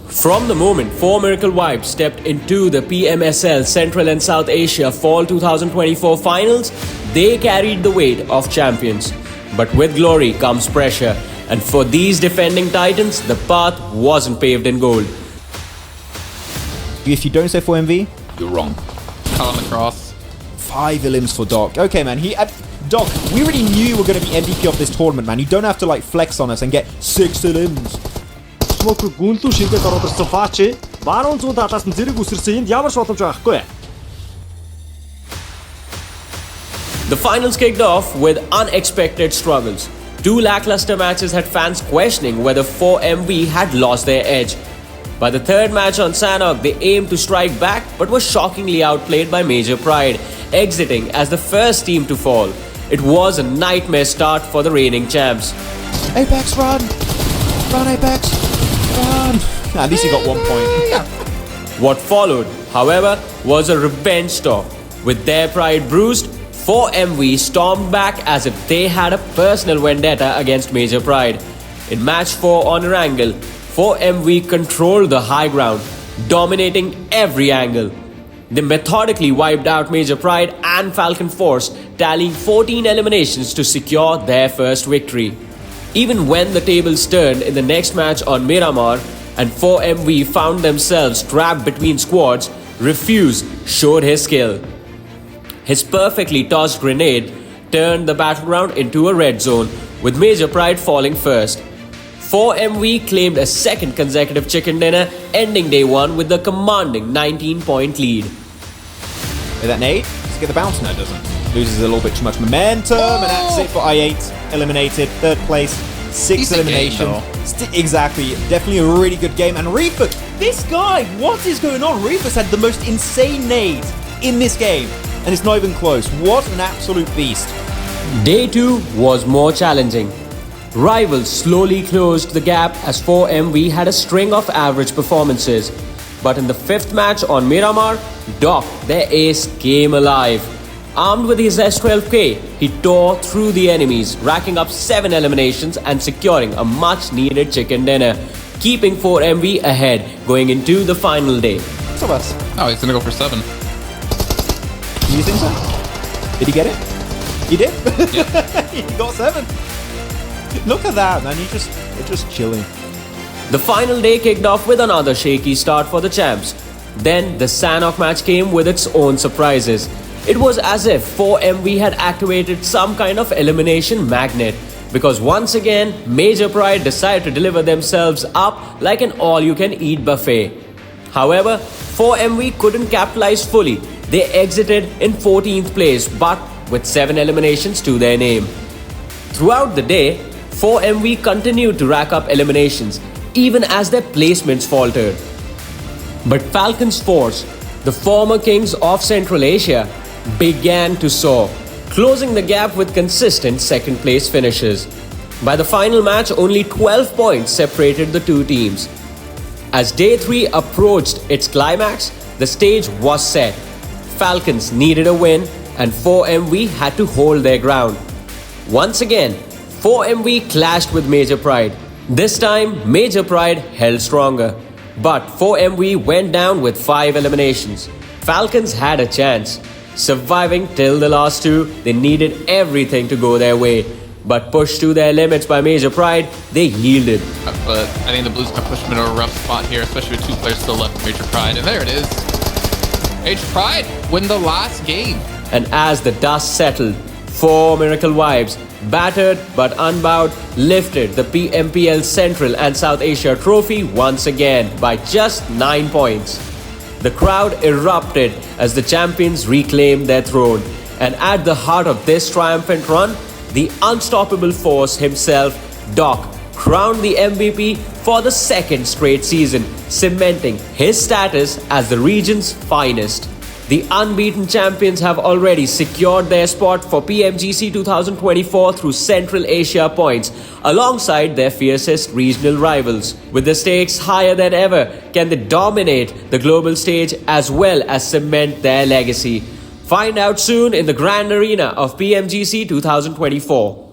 From the moment 4Merical Vibes stepped into the PMSL Central and South Asia Fall 2024 finals, they carried the weight of champions. But with glory comes pressure, and for these defending titans, the path wasn't paved in gold. If you don't say 4MV, you're wrong. Cut on the cross. 5 elims for Doc. Okay, man. Doc, we already knew you were going to be MVP of this tournament, man. You don't have to like flex on us and get 6 elims. Гүнлүү шингээд оролцсон Фачи баруун зүүн талаас нь зэрэг үсэрсэн энд ямар ч боломж байхгүй. The finals kicked off with unexpected struggles. 2 lackluster matches had fans questioning whether 4MV had lost their edge. By the third match on Sanok, they aimed to strike back but were shockingly outplayed by Major Pride, exiting as the first team to fall. It was a nightmare start for the reigning champs. Apex, run! Run, Apex! Run! At least he got 1 point. What followed, however, was a revenge tour. With their pride bruised, 4MV stormed back as if they had a personal vendetta against Major Pride. In match 4 on Erangel, 4MV controlled the high ground, dominating every angle. They methodically wiped out Major Pride and Falcon Force, tallying 14 eliminations to secure their first victory. Even when the tables turned in the next match on Miramar and 4MV found themselves trapped between squads, Refuse showed his skill. His perfectly tossed grenade turned the battleground into a red zone, with Major Pride falling first. 4MV claimed a second consecutive chicken dinner, ending day 1 with a commanding 19-point lead. With that nade, does it get the bounce? No, it doesn't. Loses a little bit too much momentum, and that's it for I8. Eliminated, 3rd place, 6th elimination. Exactly, definitely a really good game. And Reaper, this guy, what is going on? Reaper's had the most insane nade in this game, and it's not even close. What an absolute beast. Day 2 was more challenging. Rivals slowly closed the gap as 4MV had a string of average performances. But in the 5th match on Miramar, Doc, their ace, came alive. Armed with his S12K, he tore through the enemies, racking up 7 eliminations and securing a much-needed chicken dinner, keeping 4MV ahead going into the final day. Some of us. Oh, he's gonna go for 7. Do you think so? Did he get it? He did? Yeah. He got 7. Look at that, man. They're just chilling. The final day kicked off with another shaky start for the champs. Then the Sanok match came with its own surprises. It was as if 4MV had activated some kind of elimination magnet, because once again, Major Pride decided to deliver themselves up like an all-you-can-eat buffet. However, 4MV couldn't capitalize fully. They exited in 14th place, but with 7 eliminations to their name. Throughout the day, 4MV continued to rack up eliminations, even as their placements faltered. But Falcon's Force, the former kings of Central Asia, began to soar, closing the gap with consistent 2nd place finishes. By the final match, only 12 points separated the two teams. As Day 3 approached its climax, the stage was set. Falcons needed a win, and 4MV had to hold their ground. Once again, 4MV clashed with Major Pride. This time, Major Pride held stronger. But 4MV went down with 5 eliminations. Falcons had a chance. Surviving till the last 2, they needed everything to go their way. But pushed to their limits by Major Pride, they yielded. But I think the Blues can push them into a rough spot here, especially with 2 players still left for Major Pride. And there it is. Major Pride win the last game. And as the dust settled, 4Merical Vibes, battered but unbowed, lifted the PMPL Central and South Asia trophy once again by just 9 points. The crowd erupted as the champions reclaimed their throne. And at the heart of this triumphant run, the unstoppable force himself, Doc, crowned the MVP for the 2nd straight season, cementing his status as the region's finest. The unbeaten champions have already secured their spot for PMGC 2024 through Central Asia points, alongside their fiercest regional rivals. With the stakes higher than ever, can they dominate the global stage as well as cement their legacy? Find out soon in the grand arena of PMGC 2024.